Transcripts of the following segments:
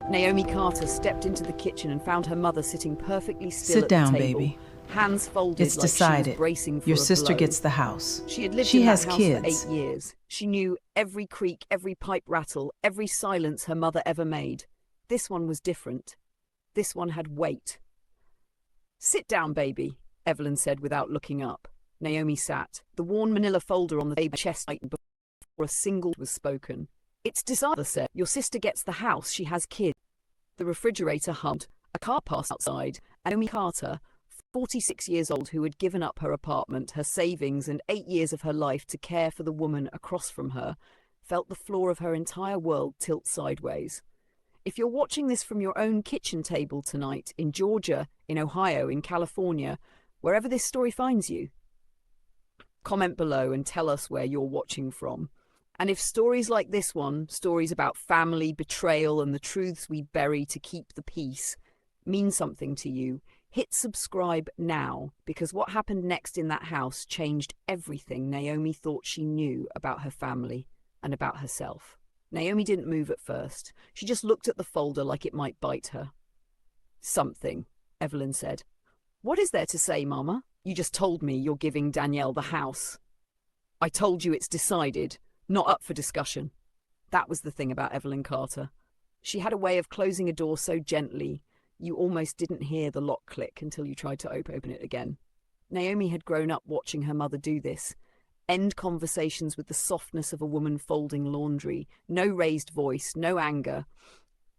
Naomi Carter stepped into the kitchen and found her mother sitting perfectly still Sit at down, the table, baby. hands folded It's like she was decided. bracing for Your a sister blow. gets the house. She had lived She in that has house kids. for 8 years. She knew every creak, every pipe rattle, every silence her mother ever made. This one was different. This one had weight. "Sit down, baby," Evelyn said without looking up. Naomi sat, the worn manila folder on the table, chest tightened before a single word was spoken. "It's decided," said. "Your sister gets the house. She has kids." The refrigerator hummed. A car passed outside, and Naomi Carter, 46 years old, who had given up her apartment, her savings, and 8 years of her life to care for the woman across from her, felt the floor of her entire world tilt sideways. If you're watching this from your own kitchen table tonight, in Georgia, in Ohio, in California, wherever this story finds you, comment below and tell us where you're watching from. And if stories like this one, stories about family, betrayal, and the truths we bury to keep the peace, mean something to you, hit subscribe now, because what happened next in that house changed everything Naomi thought she knew about her family and about herself. Naomi didn't move at first. She just looked at the folder like it might bite her. "Something," Evelyn said. "What is there to say, Mama? You just told me you're giving Danielle the house." "I told you it's decided, not up for discussion." That was the thing about Evelyn Carter. She had a way of closing a door so gently, you almost didn't hear the lock click until you tried to open it again. Naomi had grown up watching her mother do this. End conversations with the softness of a woman folding laundry. No raised voice, no anger.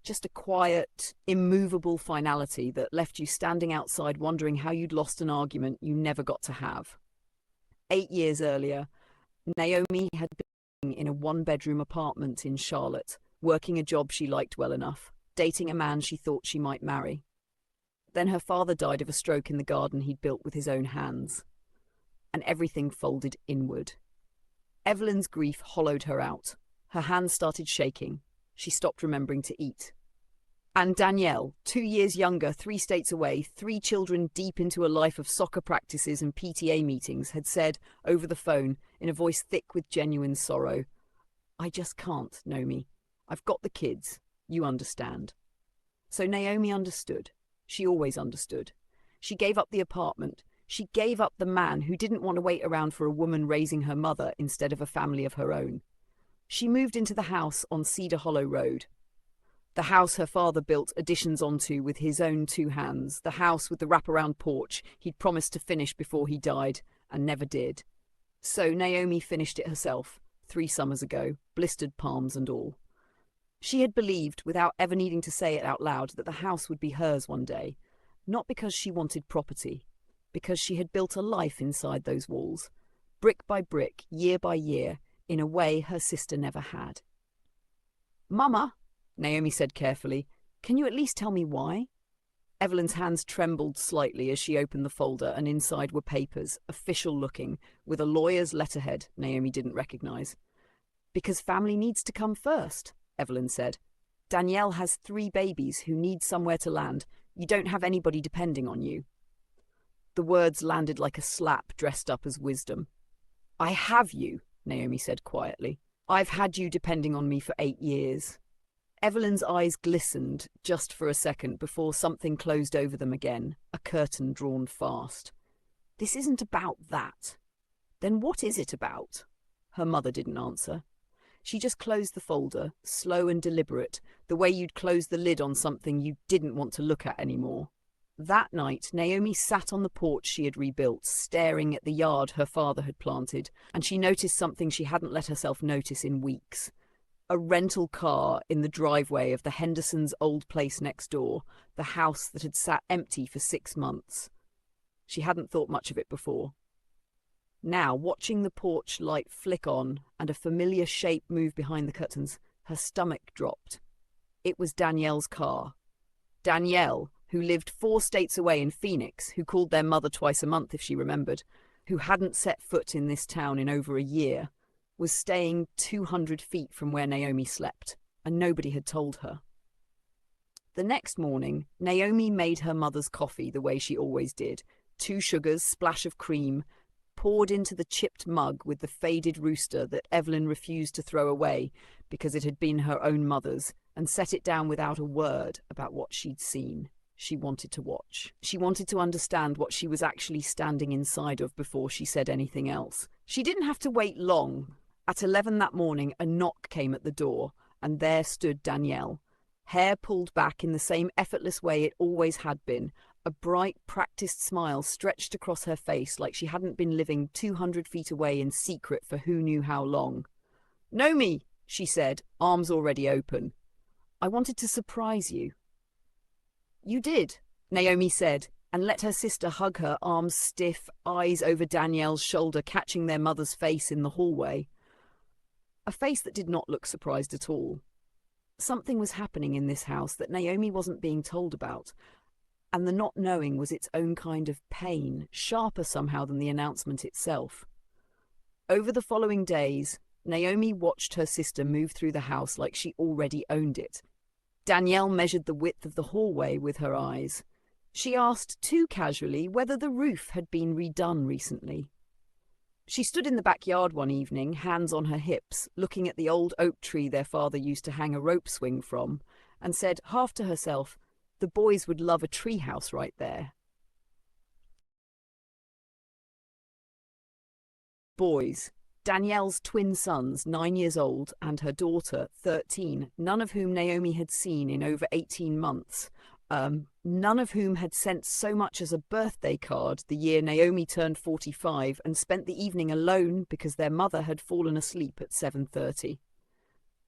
Just a quiet, immovable finality that left you standing outside wondering how you'd lost an argument you never got to have. 8 years earlier, Naomi had been in a one-bedroom apartment in Charlotte, working a job she liked well enough, dating a man she thought she might marry. Then her father died of a stroke in the garden he'd built with his own hands. And everything folded inward. Evelyn's grief hollowed her out. Her hands started shaking. She stopped remembering to eat. And Danielle, 2 years younger, 3 states away, 3 children deep into a life of soccer practices and PTA meetings, had said over the phone, in a voice thick with genuine sorrow, "I just can't, Naomi. I've got the kids. You understand." So Naomi understood. She always understood. She gave up the apartment. She gave up the man who didn't want to wait around for a woman raising her mother instead of a family of her own. She moved into the house on Cedar Hollow Road. The house her father built additions onto with his own 2 hands. The house with the wraparound porch he'd promised to finish before he died, and never did. So Naomi finished it herself, 3 summers ago, blistered palms and all. She had believed, without ever needing to say it out loud, that the house would be hers one day. Not because she wanted property, because she had built a life inside those walls, brick by brick, year by year, in a way her sister never had. "Mama," Naomi said carefully, "can you at least tell me why?" Evelyn's hands trembled slightly as she opened the folder, and inside were papers, official-looking, with a lawyer's letterhead Naomi didn't recognize. "Because family needs to come first," Evelyn said. "Danielle has 3 babies who need somewhere to land. You don't have anybody depending on you." The words landed like a slap dressed up as wisdom. "I have you," Naomi said quietly. "I've had you depending on me for 8 years. Evelyn's eyes glistened just for a second before something closed over them again, a curtain drawn fast. "This isn't about that." "Then what is it about?" Her mother didn't answer. She just closed the folder, slow and deliberate, the way you'd close the lid on something you didn't want to look at anymore. That night, Naomi sat on the porch she had rebuilt, staring at the yard her father had planted, and she noticed something she hadn't let herself notice in weeks. A rental car in the driveway of the Hendersons' old place next door, the house that had sat empty for 6 months. She hadn't thought much of it before. Now, watching the porch light flick on and a familiar shape move behind the curtains, her stomach dropped. It was Danielle's car. Danielle, who lived 4 states away in Phoenix, who called their mother twice a month if she remembered, who hadn't set foot in this town in over a year, was staying 200 feet from where Naomi slept, and nobody had told her. The next morning, Naomi made her mother's coffee the way she always did. 2 sugars, splash of cream, poured into the chipped mug with the faded rooster that Evelyn refused to throw away because it had been her own mother's, and set it down without a word about what she'd seen. She wanted to watch. She wanted to understand what she was actually standing inside of before she said anything else. She didn't have to wait long. At 11 that morning, a knock came at the door, and there stood Danielle, hair pulled back in the same effortless way it always had been, a bright, practiced smile stretched across her face like she hadn't been living 200 feet away in secret for who knew how long. "Naomi," she said, arms already open. "I wanted to surprise you." "You did," Naomi said, and let her sister hug her, arms stiff, eyes over Danielle's shoulder, catching their mother's face in the hallway. A face that did not look surprised at all. Something was happening in this house that Naomi wasn't being told about, and the not knowing was its own kind of pain, sharper somehow than the announcement itself. Over the following days, Naomi watched her sister move through the house like she already owned it. Danielle measured the width of the hallway with her eyes. She asked too casually whether the roof had been redone recently. She stood in the backyard one evening, hands on her hips, looking at the old oak tree their father used to hang a rope swing from, and said, half to herself, the boys would love a treehouse right there. Boys. Danielle's twin sons, 9 years old, and her daughter, 13, none of whom Naomi had seen in over 18 months. None of whom had sent so much as a birthday card the year Naomi turned 45 and spent the evening alone because their mother had fallen asleep at 7:30.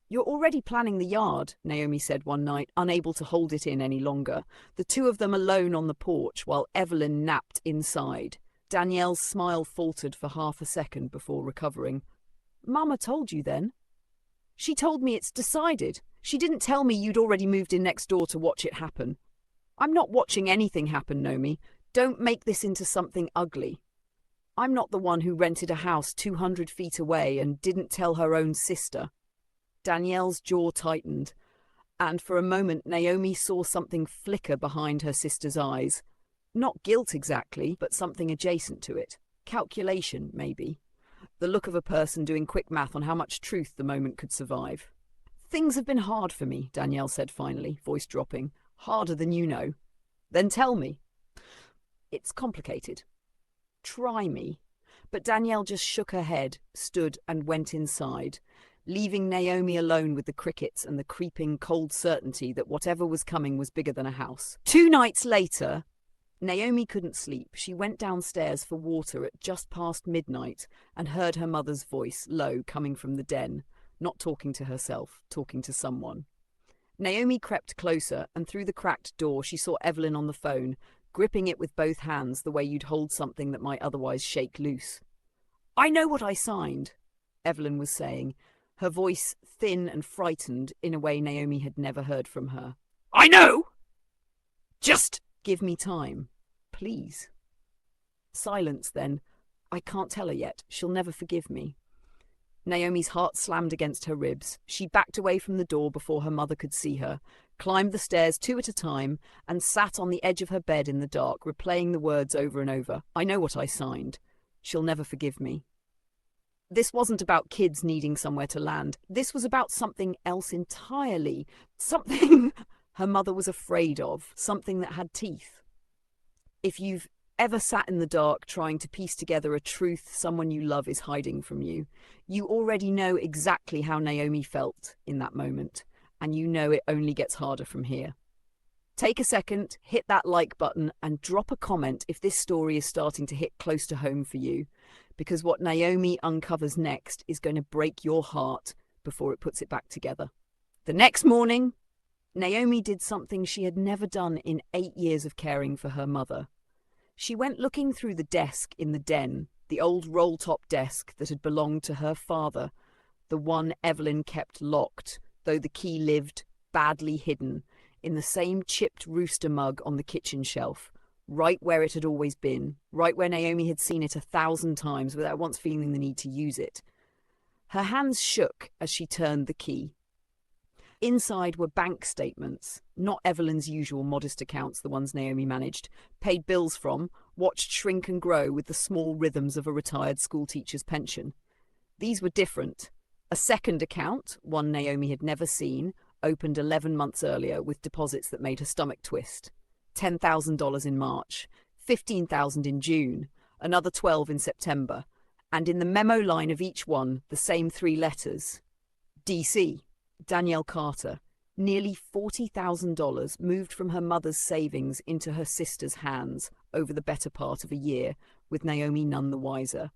"You're already planning the yard," Naomi said one night, unable to hold it in any longer, the two of them alone on the porch while Evelyn napped inside. Danielle's smile faltered for half a second before recovering. "Mama told you then?" "She told me it's decided. She didn't tell me you'd already moved in next door to watch it happen." "I'm not watching anything happen, Naomi. Don't make this into something ugly. I'm not the one who rented a house 200 feet away and didn't tell her own sister." Danielle's jaw tightened, and for a moment Naomi saw something flicker behind her sister's eyes. Not guilt exactly, but something adjacent to it. Calculation, maybe. The look of a person doing quick math on how much truth the moment could survive. "Things have been hard for me," Danielle said finally, voice dropping. "Harder than you know." "Then tell me." "It's complicated." "Try me." But Danielle just shook her head, stood and went inside, leaving Naomi alone with the crickets and the creeping cold certainty that whatever was coming was bigger than a house. 2 nights later, Naomi couldn't sleep. She went downstairs for water at just past midnight and heard her mother's voice, low, coming from the den, not talking to herself, talking to someone. Naomi crept closer, and through the cracked door she saw Evelyn on the phone, gripping it with both hands the way you'd hold something that might otherwise shake loose. "I know what I signed," Evelyn was saying, her voice thin and frightened in a way Naomi had never heard from her. "I know! Just give me time, please." Silence then. "I can't tell her yet. She'll never forgive me." Naomi's heart slammed against her ribs. She backed away from the door before her mother could see her, climbed the stairs 2 at a time, and sat on the edge of her bed in the dark, replaying the words over and over. "I know what I signed. She'll never forgive me." This wasn't about kids needing somewhere to land. This was about something else entirely. Something her mother was afraid of. Something that had teeth. If you've ever sat in the dark trying to piece together a truth someone you love is hiding from you, you already know exactly how Naomi felt in that moment, and you know it only gets harder from here. Take a second, hit that like button, and drop a comment if this story is starting to hit close to home for you, because what Naomi uncovers next is going to break your heart before it puts it back together. The next morning, Naomi did something she had never done in 8 years of caring for her mother. She went looking through the desk in the den, the old roll-top desk that had belonged to her father, the one Evelyn kept locked, though the key lived, badly hidden, in the same chipped rooster mug on the kitchen shelf, right where it had always been, right where Naomi had seen it 1,000 times without once feeling the need to use it. Her hands shook as she turned the key. Inside were bank statements, not Evelyn's usual modest accounts, the ones Naomi managed, paid bills from, watched shrink and grow with the small rhythms of a retired schoolteacher's pension. These were different. A second account, one Naomi had never seen, opened 11 months earlier with deposits that made her stomach twist. $10,000 in March, $15,000 in June, another 12 in September, and in the memo line of each one, the same 3 letters. DC, Danielle Carter. Nearly $40,000 moved from her mother's savings into her sister's hands over the better part of a year, with Naomi none the wiser.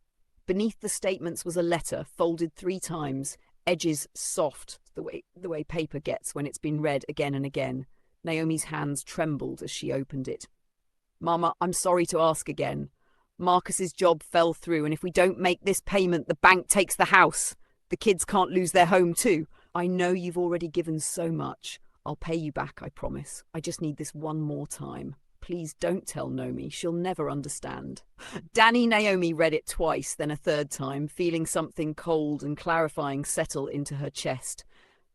Beneath the statements was a letter, folded 3 times, edges soft, the way paper gets when it's been read again and again. Naomi's hands trembled as she opened it. "Mama, I'm sorry to ask again. Marcus's job fell through, and if we don't make this payment, the bank takes the house. The kids can't lose their home too. I know you've already given so much. I'll pay you back, I promise. I just need this one more time. Please don't tell Naomi. She'll never understand." Naomi read it twice, then a third time, feeling something cold and clarifying settle into her chest.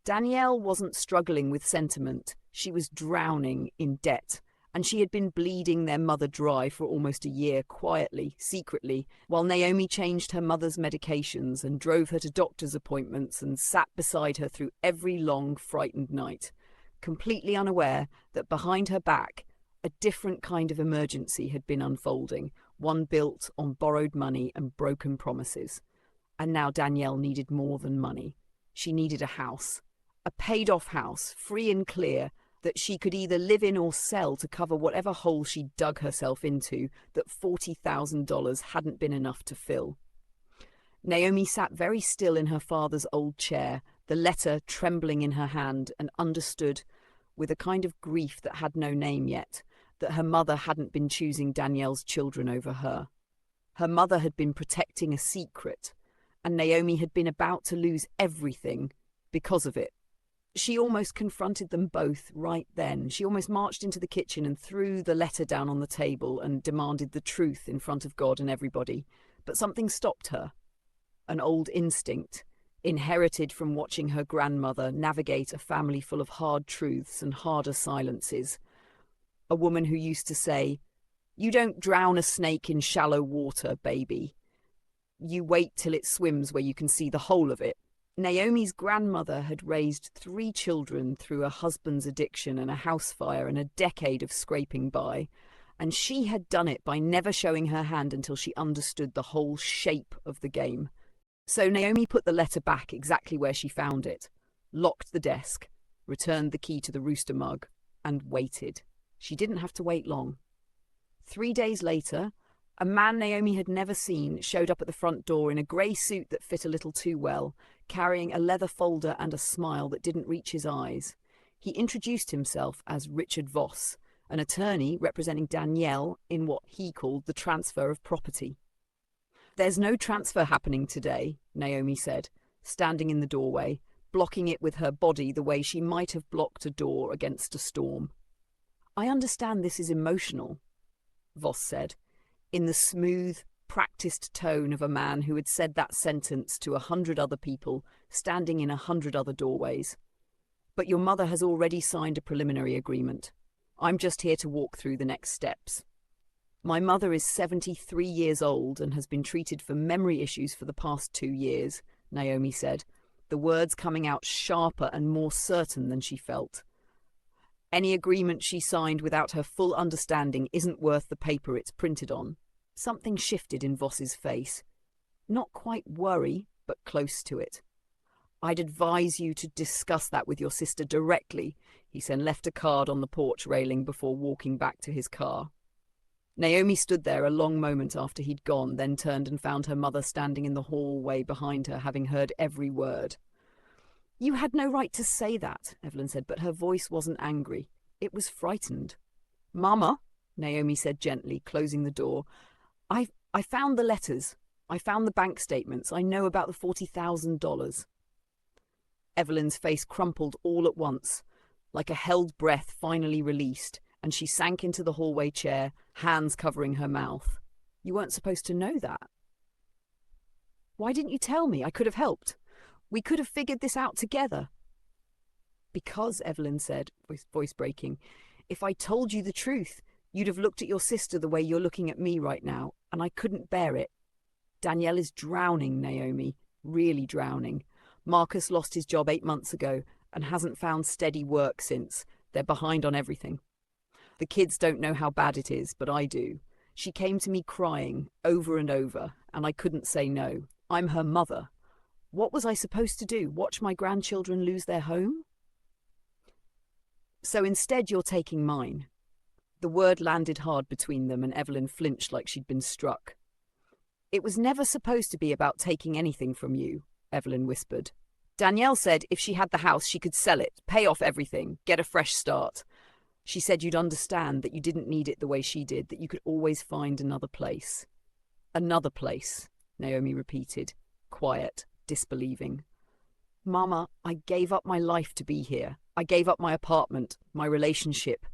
Danielle wasn't struggling with sentiment. She was drowning in debt, and she had been bleeding their mother dry for almost a year, quietly, secretly, while Naomi changed her mother's medications and drove her to doctor's appointments and sat beside her through every long, frightened night, completely unaware that behind her back, a different kind of emergency had been unfolding, one built on borrowed money and broken promises. And now Danielle needed more than money. She needed a house. A paid-off house, free and clear, that she could either live in or sell to cover whatever hole she dug herself into that $40,000 hadn't been enough to fill. Naomi sat very still in her father's old chair, the letter trembling in her hand, and understood, with a kind of grief that had no name yet, that her mother hadn't been choosing Danielle's children over her. Her mother had been protecting a secret, and Naomi had been about to lose everything because of it. She almost confronted them both right then. She almost marched into the kitchen and threw the letter down on the table and demanded the truth in front of God and everybody. But something stopped her. An old instinct, inherited from watching her grandmother navigate a family full of hard truths and harder silences. A woman who used to say, "You don't drown a snake in shallow water, baby. You wait till it swims where you can see the whole of it." Naomi's grandmother had raised 3 children through a husband's addiction and a house fire and a decade of scraping by, and she had done it by never showing her hand until she understood the whole shape of the game. So Naomi put the letter back exactly where she found it, locked the desk, returned the key to the rooster mug, and waited. She didn't have to wait long. 3 days later, a man Naomi had never seen showed up at the front door in a grey suit that fit a little too well, carrying a leather folder and a smile that didn't reach his eyes. He introduced himself as Richard Voss, an attorney representing Danielle in what he called the transfer of property. "There's no transfer happening today," Naomi said, standing in the doorway, blocking it with her body the way she might have blocked a door against a storm. "I understand this is emotional," Voss said, in the smooth, practiced tone of a man who had said that sentence to 100 other people, standing in 100 other doorways. "But your mother has already signed a preliminary agreement. I'm just here to walk through the next steps. My mother is 73 years old and has been treated for memory issues for the past 2 years, Naomi said, the words coming out sharper and more certain than she felt. Any agreement she signed without her full understanding isn't worth the paper it's printed on. Something shifted in Voss's face. Not quite worry, but close to it. "I'd advise you to discuss that with your sister directly," he said, left a card on the porch railing before walking back to his car. Naomi stood there a long moment after he'd gone, then turned and found her mother standing in the hallway behind her, having heard every word. "You had no right to say that," Evelyn said, but her voice wasn't angry. It was frightened. "Mama," Naomi said gently, closing the door, I found the letters. I found the bank statements. I know about the $40,000. Evelyn's face crumpled all at once, like a held breath finally released, and she sank into the hallway chair, hands covering her mouth. "You weren't supposed to know that. Why didn't you tell me? I could have helped. We could have figured this out together." Because, Evelyn said, voice breaking, if I told you the truth, you'd have looked at your sister the way you're looking at me right now, and I couldn't bear it. Danielle is drowning, Naomi, really drowning. Marcus lost his job 8 months ago and hasn't found steady work since. They're behind on everything. The kids don't know how bad it is, but I do. She came to me crying over and over, and I couldn't say no. I'm her mother. What was I supposed to do? Watch my grandchildren lose their home? So instead you're taking mine. The word landed hard between them, and Evelyn flinched like she'd been struck. It was never supposed to be about taking anything from you, Evelyn whispered. Danielle said if she had the house, she could sell it, pay off everything, get a fresh start. She said you'd understand that you didn't need it the way she did, that you could always find another place. Another place, Naomi repeated, quiet, disbelieving. Mama, I gave up my life to be here. I gave up my apartment, my relationship.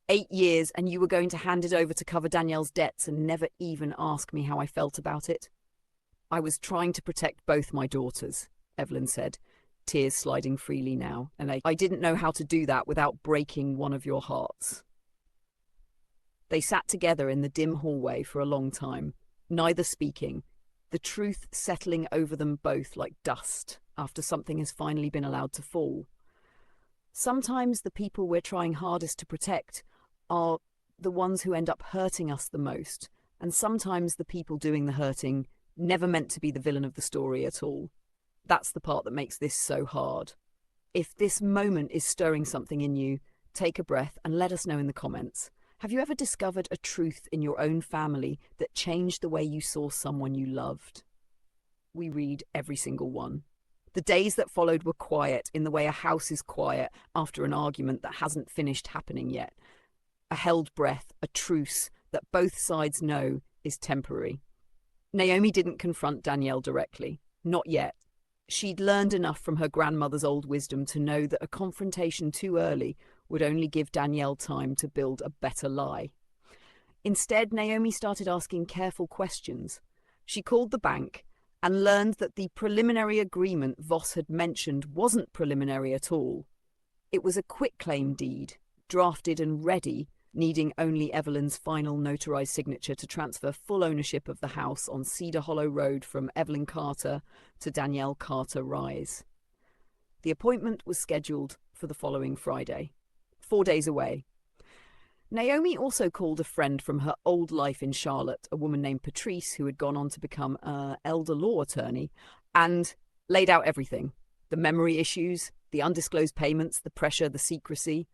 8 years, and you were going to hand it over to cover Danielle's debts and never even ask me how I felt about it? I was trying to protect both my daughters, Evelyn said, tears sliding freely now, and I didn't know how to do that without breaking one of your hearts. They sat together in the dim hallway for a long time, neither speaking, the truth settling over them both like dust after something has finally been allowed to fall. Sometimes the people we're trying hardest to protect are the ones who end up hurting us the most, and sometimes the people doing the hurting never meant to be the villain of the story at all. That's the part that makes this so hard. If this moment is stirring something in you, take a breath and let us know in the comments. Have you ever discovered a truth in your own family that changed the way you saw someone you loved? We read every single one. The days that followed were quiet in the way a house is quiet after an argument that hasn't finished happening yet. A held breath, a truce that both sides know is temporary. Naomi didn't confront Danielle directly. Not yet. She'd learned enough from her grandmother's old wisdom to know that a confrontation too early would only give Danielle time to build a better lie. Instead, Naomi started asking careful questions. She called the bank and learned that the preliminary agreement Voss had mentioned wasn't preliminary at all. It was a quitclaim deed, drafted and ready, needing only Evelyn's final notarized signature to transfer full ownership of the house on Cedar Hollow Road from Evelyn Carter to Danielle Carter Rise. The appointment was scheduled for the following Friday, 4 days away. Naomi also called a friend from her old life in Charlotte, a woman named Patrice, who had gone on to become an elder law attorney, and laid out everything. The memory issues, the undisclosed payments, the pressure, the secrecy.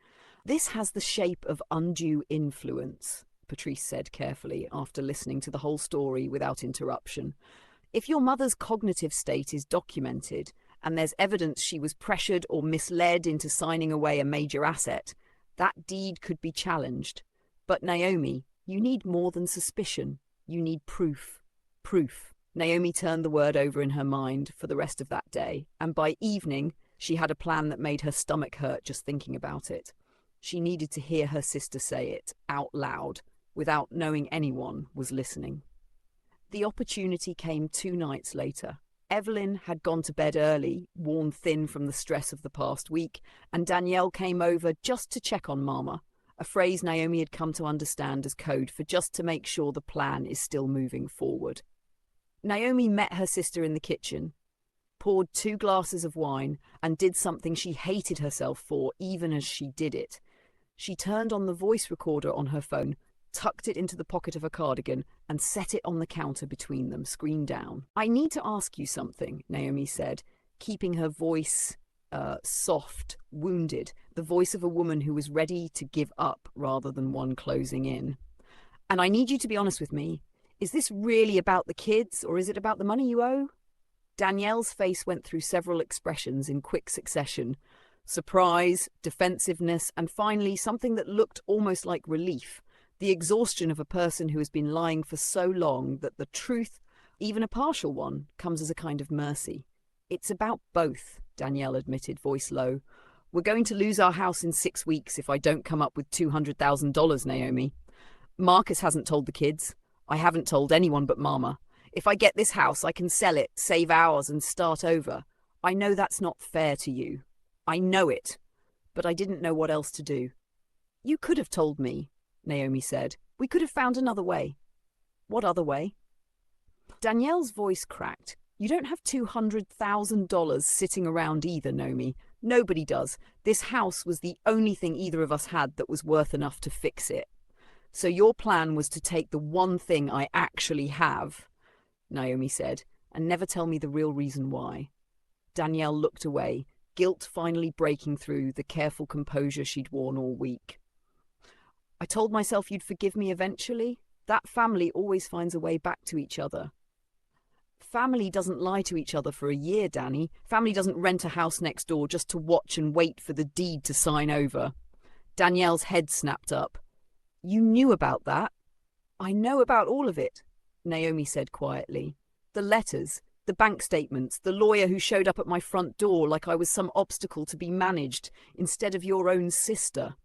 This has the shape of undue influence, Patrice said carefully after listening to the whole story without interruption. If your mother's cognitive state is documented, and there's evidence she was pressured or misled into signing away a major asset, that deed could be challenged. But Naomi, you need more than suspicion. You need proof. Proof. Naomi turned the word over in her mind for the rest of that day, and by evening she had a plan that made her stomach hurt just thinking about it. She needed to hear her sister say it out loud, without knowing anyone was listening. The opportunity came 2 nights later. Evelyn had gone to bed early, worn thin from the stress of the past week, and Danielle came over just to check on Mama, a phrase Naomi had come to understand as code for just to make sure the plan is still moving forward. Naomi met her sister in the kitchen, poured 2 glasses of wine, and did something she hated herself for even as she did it. She turned on the voice recorder on her phone, tucked it into the pocket of her cardigan, and set it on the counter between them, screen down. I need to ask you something, Naomi said, keeping her voice soft, wounded, the voice of a woman who was ready to give up rather than one closing in. And I need you to be honest with me. Is this really about the kids, or is it about the money you owe? Danielle's face went through several expressions in quick succession. Surprise, defensiveness, and finally something that looked almost like relief. The exhaustion of a person who has been lying for so long that the truth, even a partial one, comes as a kind of mercy. It's about both, Danielle admitted, voice low. We're going to lose our house in 6 weeks if I don't come up with $200,000, Naomi. Marcus hasn't told the kids. I haven't told anyone but Mama. If I get this house, I can sell it, save ours, and start over. I know that's not fair to you. I know it. but I didn't know what else to do. You could have told me, Naomi said. We could have found another way. What other way? Danielle's voice cracked. You don't have $200,000 sitting around either, Naomi. Nobody does. This house was the only thing either of us had that was worth enough to fix it. So your plan was to take the one thing I actually have, Naomi said, and never tell me the real reason why. Danielle looked away, guilt finally breaking through the careful composure she'd worn all week. I told myself you'd forgive me eventually. That family always finds a way back to each other. Family doesn't lie to each other for a year, Danny. Family doesn't rent a house next door just to watch and wait for the deed to sign over. Danielle's head snapped up. You knew about that? I know about all of it, Naomi said quietly. The letters, the bank statements, the lawyer who showed up at my front door like I was some obstacle to be managed instead of your own sister.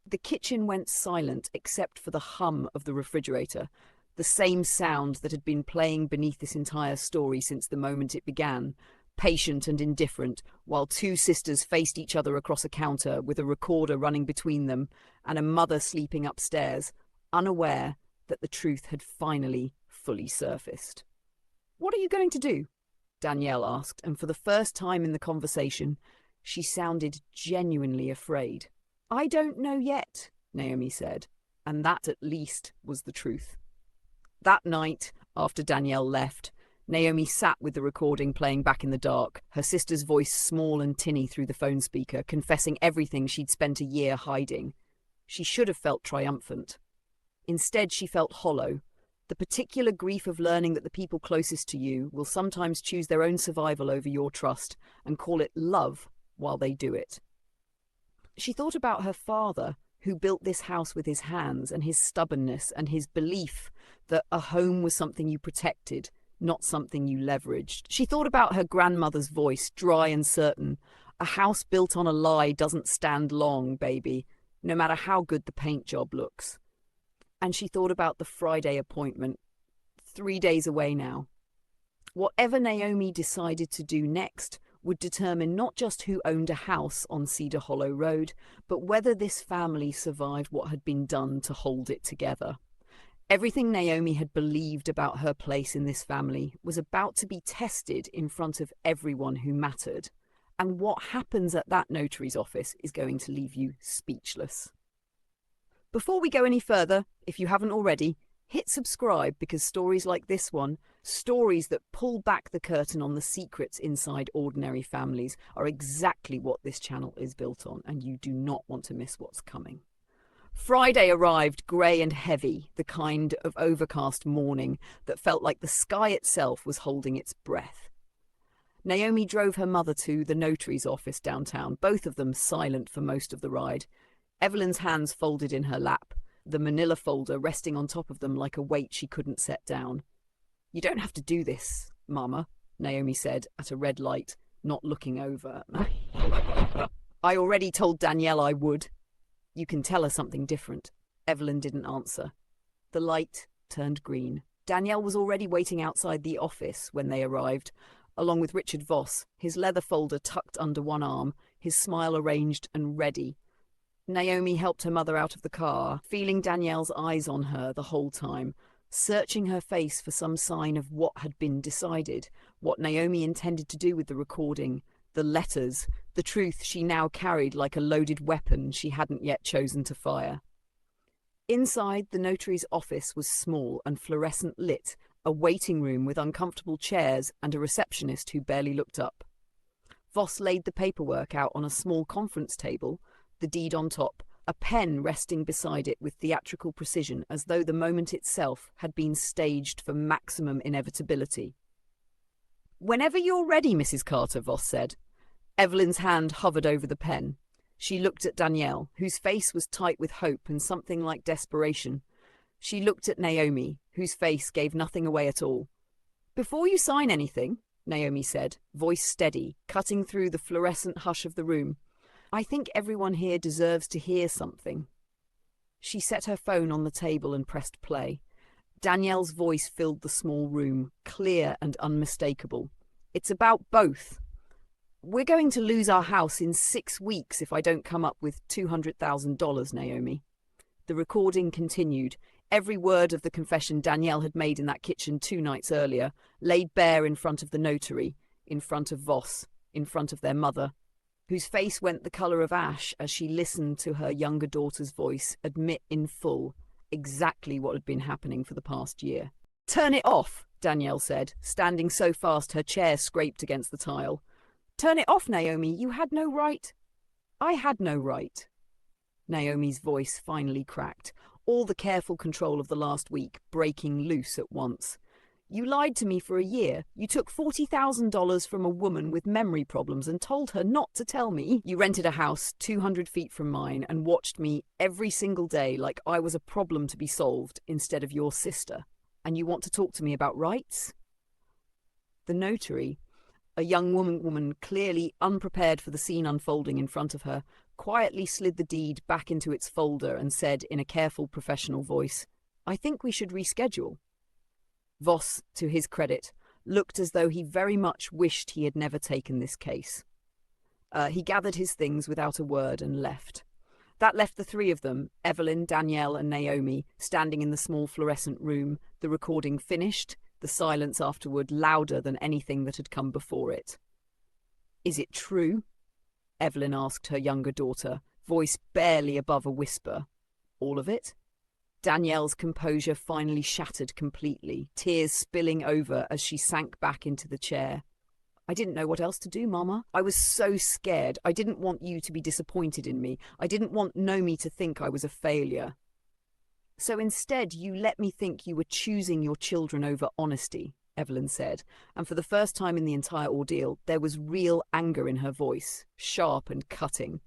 The kitchen went silent except for the hum of the refrigerator, the same sound that had been playing beneath this entire story since the moment it began, patient and indifferent, while two sisters faced each other across a counter with a recorder running between them and a mother sleeping upstairs, unaware that the truth had finally fully surfaced. What are you going to do? Danielle asked, and for the first time in the conversation, she sounded genuinely afraid. I don't know yet, Naomi said, and that at least was the truth. That night, after Danielle left, Naomi sat with the recording playing back in the dark, her sister's voice small and tinny through the phone speaker, confessing everything she'd spent a year hiding. She should have felt triumphant. Instead, she felt hollow. The particular grief of learning that the people closest to you will sometimes choose their own survival over your trust and call it love while they do it. She thought about her father, who built this house with his hands, and his stubbornness and his belief that a home was something you protected, not something you leveraged. She thought about her grandmother's voice, dry and certain. A house built on a lie doesn't stand long, baby, no matter how good the paint job looks. And she thought about the Friday appointment, 3 days away now. Whatever Naomi decided to do next would determine not just who owned a house on Cedar Hollow Road, but whether this family survived what had been done to hold it together. Everything Naomi had believed about her place in this family was about to be tested in front of everyone who mattered. And what happens at that notary's office is going to leave you speechless. Before we go any further, if you haven't already, hit subscribe, because stories like this one, stories that pull back the curtain on the secrets inside ordinary families, are exactly what this channel is built on, and you do not want to miss what's coming. Friday arrived grey and heavy, the kind of overcast morning that felt like the sky itself was holding its breath. Naomi drove her mother to the notary's office downtown, both of them silent for most of the ride. Evelyn's hands folded in her lap, the manila folder resting on top of them like a weight she couldn't set down. You don't have to do this, Mama, Naomi said at a red light, not looking over. I already told Danielle I would. You can tell her something different. Evelyn didn't answer. The light turned green. Danielle was already waiting outside the office when they arrived, along with Richard Voss, his leather folder tucked under one arm, his smile arranged and ready. Naomi helped her mother out of the car, feeling Danielle's eyes on her the whole time, searching her face for some sign of what had been decided, what Naomi intended to do with the recording, the letters, the truth she now carried like a loaded weapon she hadn't yet chosen to fire. Inside, the notary's office was small and fluorescent lit, a waiting room with uncomfortable chairs and a receptionist who barely looked up. Voss laid the paperwork out on a small conference table, the deed on top, a pen resting beside it with theatrical precision, as though the moment itself had been staged for maximum inevitability. Whenever you're ready, Mrs. Carter, Voss said. Evelyn's hand hovered over the pen. She looked at Danielle, whose face was tight with hope and something like desperation. She looked at Naomi, whose face gave nothing away at all. Before you sign anything, Naomi said, voice steady, cutting through the fluorescent hush of the room, I think everyone here deserves to hear something. She set her phone on the table and pressed play. Danielle's voice filled the small room, clear and unmistakable. It's about both. We're going to lose our house in 6 weeks if I don't come up with $200,000, Naomi. The recording continued. Every word of the confession Danielle had made in that kitchen 2 nights earlier, laid bare in front of the notary, in front of Voss, in front of their mother, whose face went the colour of ash as she listened to her younger daughter's voice admit in full exactly what had been happening for the past year. "Turn it off," Danielle said, standing so fast her chair scraped against the tile. "Turn it off, Naomi. You had no right." "I had no right." Naomi's voice finally cracked, all the careful control of the last week breaking loose at once. "You lied to me for a year. You took $40,000 from a woman with memory problems and told her not to tell me. You rented a house 200 feet from mine and watched me every single day like I was a problem to be solved instead of your sister. And you want to talk to me about rights?" The notary, a young woman clearly unprepared for the scene unfolding in front of her, quietly slid the deed back into its folder and said in a careful professional voice, "I think we should reschedule." Voss, to his credit, looked as though he very much wished he had never taken this case. He gathered his things without a word and left. That left the 3 of them, Evelyn, Danielle and Naomi, standing in the small fluorescent room, the recording finished, the silence afterward louder than anything that had come before it. "Is it true?" Evelyn asked her younger daughter, voice barely above a whisper. "All of it?" Danielle's composure finally shattered completely, tears spilling over as she sank back into the chair. "I didn't know what else to do, Mama. I was so scared. I didn't want you to be disappointed in me. I didn't want Naomi to think I was a failure. So instead, you let me think you were choosing your children over honesty," Evelyn said, and for the first time in the entire ordeal, there was real anger in her voice, sharp and cutting.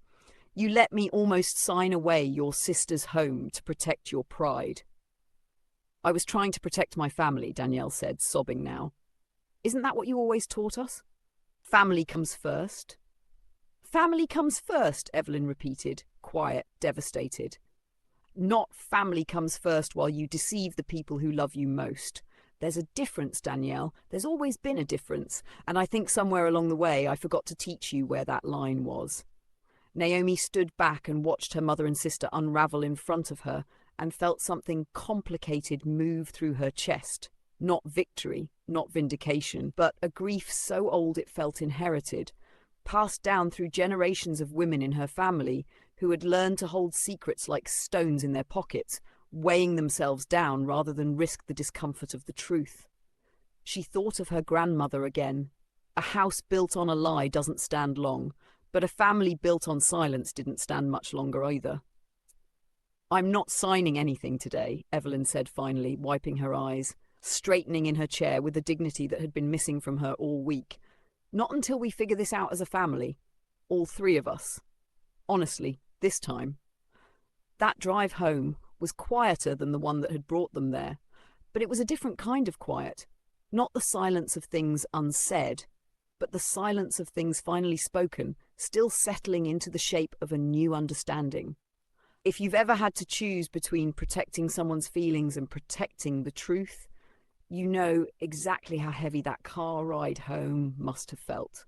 "You let me almost sign away your sister's home to protect your pride." "I was trying to protect my family," Danielle said, sobbing now. "Isn't that what you always taught us? Family comes first." "Family comes first," Evelyn repeated, quiet, devastated. "Not family comes first while you deceive the people who love you most. There's a difference, Danielle. There's always been a difference, and I think somewhere along the way I forgot to teach you where that line was." Naomi stood back and watched her mother and sister unravel in front of her and felt something complicated move through her chest. Not victory, not vindication, but a grief so old it felt inherited, passed down through generations of women in her family who had learned to hold secrets like stones in their pockets, weighing themselves down rather than risk the discomfort of the truth. She thought of her grandmother again. A house built on a lie doesn't stand long, but a family built on silence didn't stand much longer either. "I'm not signing anything today," Evelyn said finally, wiping her eyes, straightening in her chair with the dignity that had been missing from her all week. "Not until we figure this out as a family. All 3 of us. Honestly, this time." That drive home was quieter than the one that had brought them there, but it was a different kind of quiet. Not the silence of things unsaid, but the silence of things finally spoken, still settling into the shape of a new understanding. If you've ever had to choose between protecting someone's feelings and protecting the truth, you know exactly how heavy that car ride home must have felt.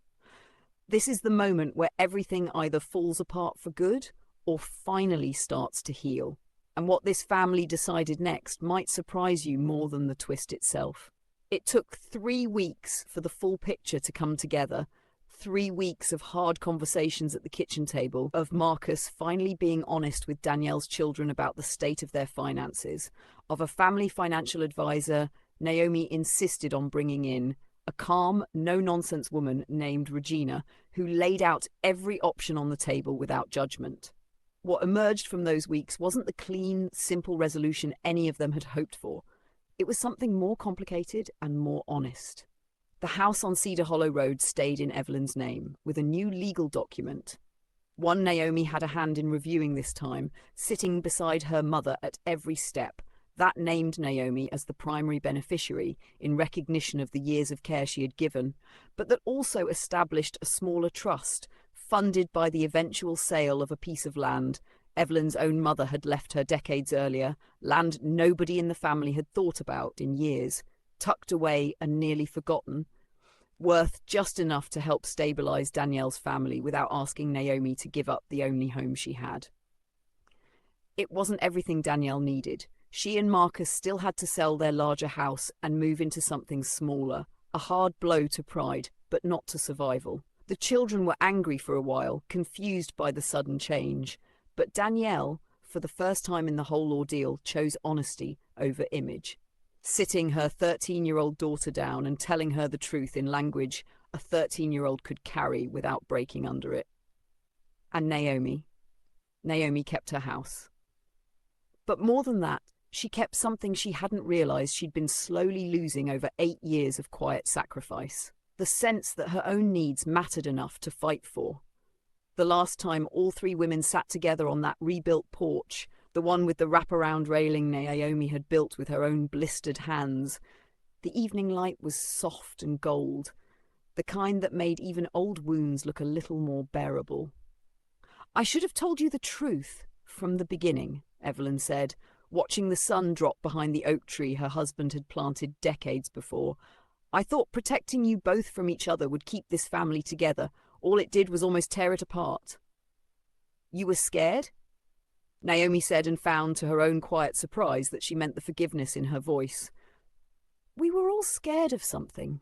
This is the moment where everything either falls apart for good or finally starts to heal. And what this family decided next might surprise you more than the twist itself. It took 3 weeks for the full picture to come together. 3 weeks of hard conversations at the kitchen table, of Marcus finally being honest with Danielle's children about the state of their finances, of a family financial advisor Naomi insisted on bringing in, a calm, no-nonsense woman named Regina, who laid out every option on the table without judgment. What emerged from those weeks wasn't the clean, simple resolution any of them had hoped for. It was something more complicated and more honest. The house on Cedar Hollow Road stayed in Evelyn's name, with a new legal document. One Naomi had a hand in reviewing this time, sitting beside her mother at every step. That named Naomi as the primary beneficiary in recognition of the years of care she had given, but that also established a smaller trust, funded by the eventual sale of a piece of land Evelyn's own mother had left her decades earlier, land nobody in the family had thought about in years, tucked away and nearly forgotten. worth just enough to help stabilize Danielle's family without asking Naomi to give up the only home she had. It wasn't everything Danielle needed. She and Marcus still had to sell their larger house and move into something smaller, a hard blow to pride, but not to survival. The children were angry for a while, confused by the sudden change, but Danielle, for the first time in the whole ordeal, chose honesty over image, sitting her 13-year-old daughter down and telling her the truth in language a 13-year-old could carry without breaking under it. And Naomi kept her house. But more than that, she kept something she hadn't realized she'd been slowly losing over 8 years of quiet sacrifice. The sense that her own needs mattered enough to fight for. The last time all three women sat together on that rebuilt porch, the one with the wraparound railing Naomi had built with her own blistered hands, the evening light was soft and gold, the kind that made even old wounds look a little more bearable. "I should have told you the truth from the beginning," Evelyn said, watching the sun drop behind the oak tree her husband had planted decades before. "I thought protecting you both from each other would keep this family together. All it did was almost tear it apart." "You were scared?" Naomi said, and found to her own quiet surprise that she meant the forgiveness in her voice. "We were all scared of something."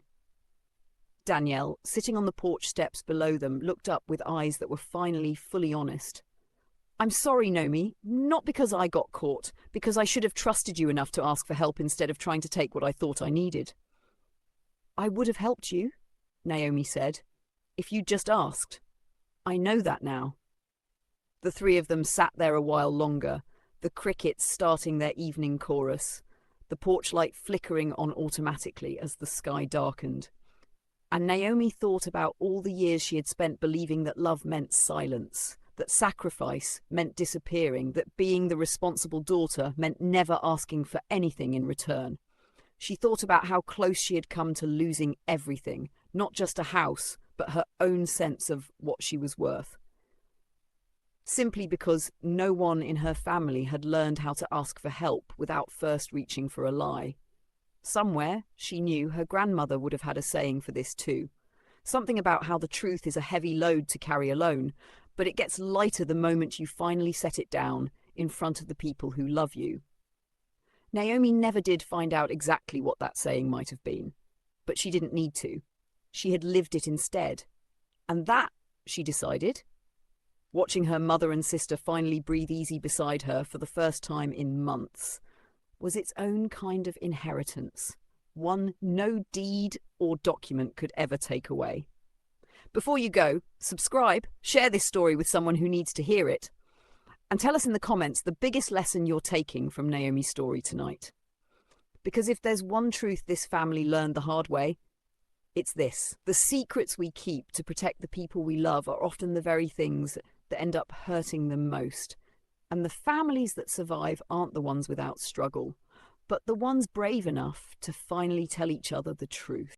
Danielle, sitting on the porch steps below them, looked up with eyes that were finally fully honest. "I'm sorry, Naomi, not because I got caught, because I should have trusted you enough to ask for help instead of trying to take what I thought I needed." "I would have helped you," Naomi said, "if you'd just asked. I know that now." The three of them sat there a while longer, the crickets starting their evening chorus, the porch light flickering on automatically as the sky darkened. And Naomi thought about all the years she had spent believing that love meant silence, that sacrifice meant disappearing, that being the responsible daughter meant never asking for anything in return. She thought about how close she had come to losing everything, not just a house, but her own sense of what she was worth. Simply because no one in her family had learned how to ask for help without first reaching for a lie. Somewhere, she knew, her grandmother would have had a saying for this too. Something about how the truth is a heavy load to carry alone, but it gets lighter the moment you finally set it down in front of the people who love you. Naomi never did find out exactly what that saying might have been, but she didn't need to. She had lived it instead. And that, she decided, watching her mother and sister finally breathe easy beside her for the first time in months, was its own kind of inheritance, one no deed or document could ever take away. Before you go, subscribe, share this story with someone who needs to hear it, and tell us in the comments the biggest lesson you're taking from Naomi's story tonight. Because if there's one truth this family learned the hard way, it's this: the secrets we keep to protect the people we love are often the very things that end up hurting them most. And the families that survive aren't the ones without struggle, but the ones brave enough to finally tell each other the truth.